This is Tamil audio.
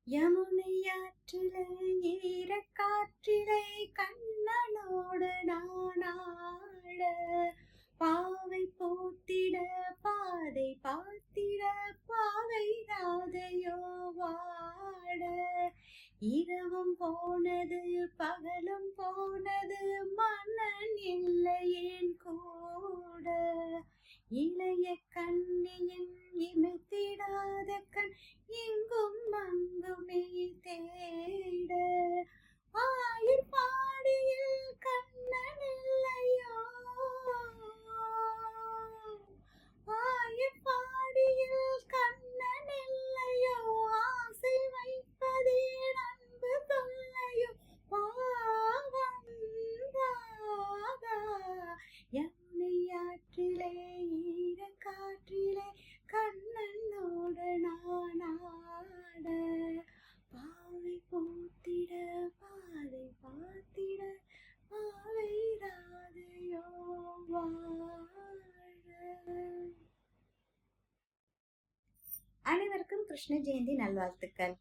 யமுனையாற்றிலே ஈரக்காற்றிலே கண்ணனோடு நானாட, பாவை போத்திட பாதை பார்த்திட பாவை ராதையோ வாட. இரவும் போனது பகலும் போனது மன்னன் இல்லையேன் கூட. இளைய கண்ணியின் இமைத்திடாத கண் எங்கும் அங்குமே தேட. ஆயிர் பாடியில் கண்ணன் இல்லையோ, ஆயிர் பாடியில் கண்ணன் இல்லையோ, ஆசை வைப்பதே அன்பு தொல்லையோ பாவம் ராதா. யமுனையாற்றிலே ஈரக்காற்றிலே கண்ணனோடு நானாட, பாவை போத்திட பாதை பார்த்திட பாவை ராதையோ வாட. அனைவருக்கும் கிருஷ்ண ஜெயந்தி நல்வாழ்த்துக்கள்.